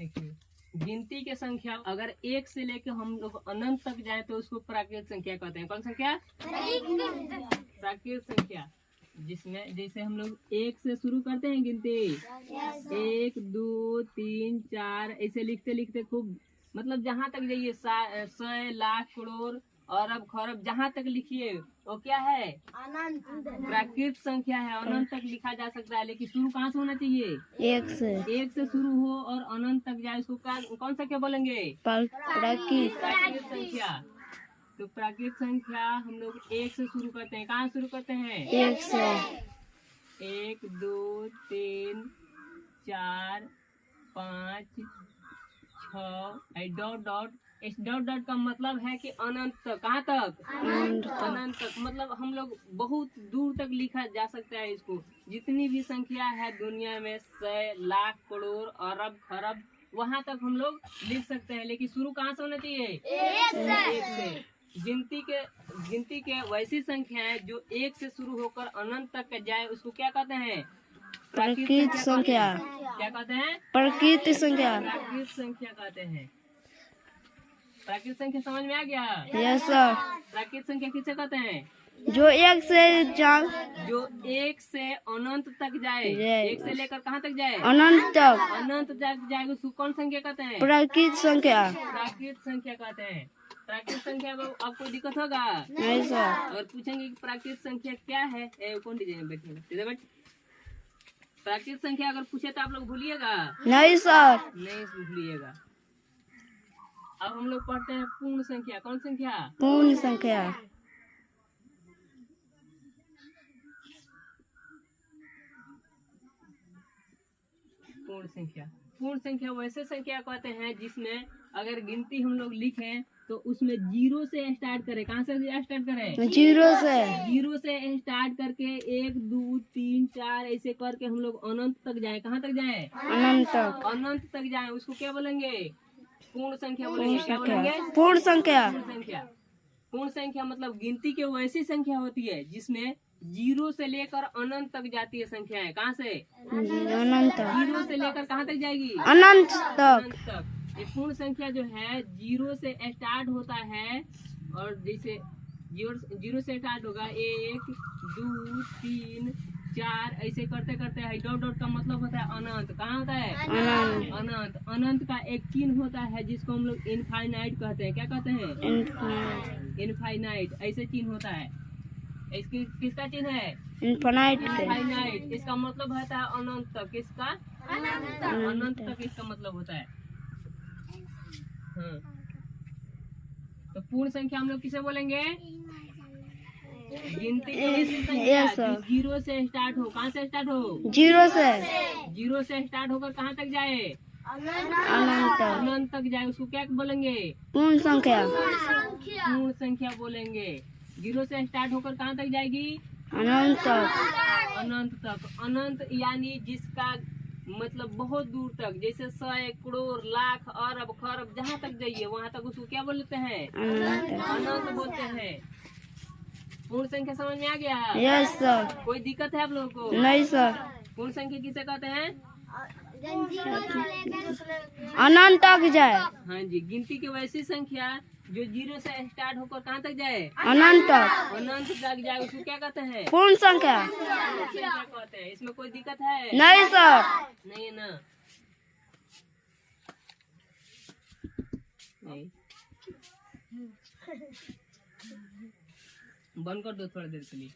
देखिए, गिनती के संख्या अगर एक से लेके हम लोग अनंत तक जाए तो उसको प्राकृत संख्या कहते हैं। कौन संख्या? प्राकृत संख्या। जिसमें जैसे हम लोग एक से शुरू करते हैं गिनती, 1 2 3 4 ऐसे लिखते लिखते खूब, मतलब जहाँ तक जाइए 100 लाख करोड़ अरब खरब जहाँ तक लिखिए वो क्या है? अनंत। प्राकृत संख्या है। अनंत तक लिखा जा सकता है, लेकिन शुरू कहाँ से होना चाहिए? एक से शुरू हो और अनंत तक जाए, उसको कौन सा क्या बोलेंगे? प्राकृत संख्या। तो प्राकृत संख्या हम लोग एक से शुरू करते हैं। कहाँ शुरू करते हैं? एक से। 1 2 3 4 5 6 डॉट डॉट। इस डॉट डॉट का मतलब है कि अनंत तक। कहाँ तक? अनंत तक। मतलब हम लोग बहुत दूर तक लिखा जा सकता है इसको। जितनी भी संख्या है दुनिया में, 100 लाख करोड़ अरब खरब, वहाँ तक हम लोग लिख सकते हैं, लेकिन शुरू कहाँ से होना चाहिए? एक से। गिनती के वैसी संख्याएं जो एक से शुरू होकर अनंत तक जाए उसको क्या कहते हैं? प्राकृत संख्या। क्या कहते हैं? प्राकृत संख्या। प्राकृत संख्या कहते हैं। प्राकृत संख्या समझ में आ गया? Yes sir. प्राकृत संख्या किसे कहते हैं? जो एक से जो एक से अनंत तक जाए। एक से लेकर कहाँ तक जाए? अनंत तक। अनंत तक जाए उसको कौन संख्या कहते हैं? प्राकृत संख्या। प्राकृत संख्या कहते हैं। प्राकृत संख्या में अब कोई दिक्कत होगा? नहीं सर। अगर पूछेंगे कि प्राकृत संख्या क्या है, कौन डिजाइन बैठेगा? बैठ। प्राकृत संख्या अगर पूछे तो आप लोग भूलिएगा? नहीं सर। नहीं भूलिएगा। अब हम लोग पढ़ते हैं पूर्ण संख्या। कौन संख्या? पूर्ण संख्या। पूर्ण संख्या। पूर्ण संख्या वैसे संख्या कहते हैं जिसमें अगर गिनती हम लोग लिखें तो उसमें जीरो से स्टार्ट करें। कहाँ से स्टार्ट करें? जीरो से। जीरो से स्टार्ट करके 1 2 3 4 ऐसे करके हम लोग अनंत तक जाए। कहाँ तक जाए? अनंत तक। अनंत तक जाए उसको क्या बोलेंगे? पूर्ण संख्या बोलेंगे। क्या बोलेंगे? पूर्ण संख्या। पूर्ण संख्या। पूर्ण संख्या मतलब गिनती के वैसी संख्या होती है जिसमें जीरो से लेकर अनंत तक जाती है संख्याएं। कहाँ से? अनंत तक। जीरो से लेकर कहाँ तक जाएगी? अनंत तक। अनंत तक। ये पूर्ण संख्या जो है जीरो से स्टार्ट होता है, और जैसे जीरो से स्टार्ट होगा 1 2 3 4 ऐसे करते करते है। डॉट डॉट का मतलब होता है अनंत। कहाँ होता है? अनंत। अनंत। अनंत का एक चिन्ह होता है जिसको हम लोग इनफाइनाइट कहते हैं। क्या कहते हैं? इनफाइनाइट। ऐसे चिन्ह होता है। इसकी किसका चिन्ह है? इनफाइनाइट। इनफाइनाइट। इसका मतलब होता है अनंत तक। किसका? अनंत तक इसका मतलब होता है। हाँ। तो पूर्ण संख्या हम लोग किसे बोलेंगे? गिनती की वैसी संख्या जो जीरो से स्टार्ट हो। कहाँ से स्टार्ट हो? जीरो से। जीरो से स्टार्ट होकर कहाँ तक जाए? अनंत तक। अनंत तक जाए उसको क्या बोलेंगे? पूर्ण संख्या। पूर्ण संख्या बोलेंगे। जीरो से स्टार्ट होकर कहाँ तक जाएगी? अनंत तक। अनंत तक। अनंत यानी जिसका मतलब बहुत दूर तक, जैसे 100 करोड़ लाख अरब खरब जहाँ तक जाइए वहाँ तक उसको क्या बोलते हैं? अनंत बोलते हैं। पूर्ण संख्या समझ में आ गया? Yes sir. कोई दिक्कत है आप लोगों को? नहीं सर। पूर्ण संख्या किसे कहते हैं? अनंत तक जाए। हाँ जी। गिनती की वैसी संख्या जो जीरो से स्टार्ट होकर कहाँ तक जाए? अनंत तक। अनंत तक जाए उसको क्या कहते हैं? पूर्ण संख्या। पूर्ण संख्या कहते हैं। इसमें कोई दिक्कत है? नहीं सर। नहीं है ना? नहीं। बंद कर दो थोड़ी देर के लिए।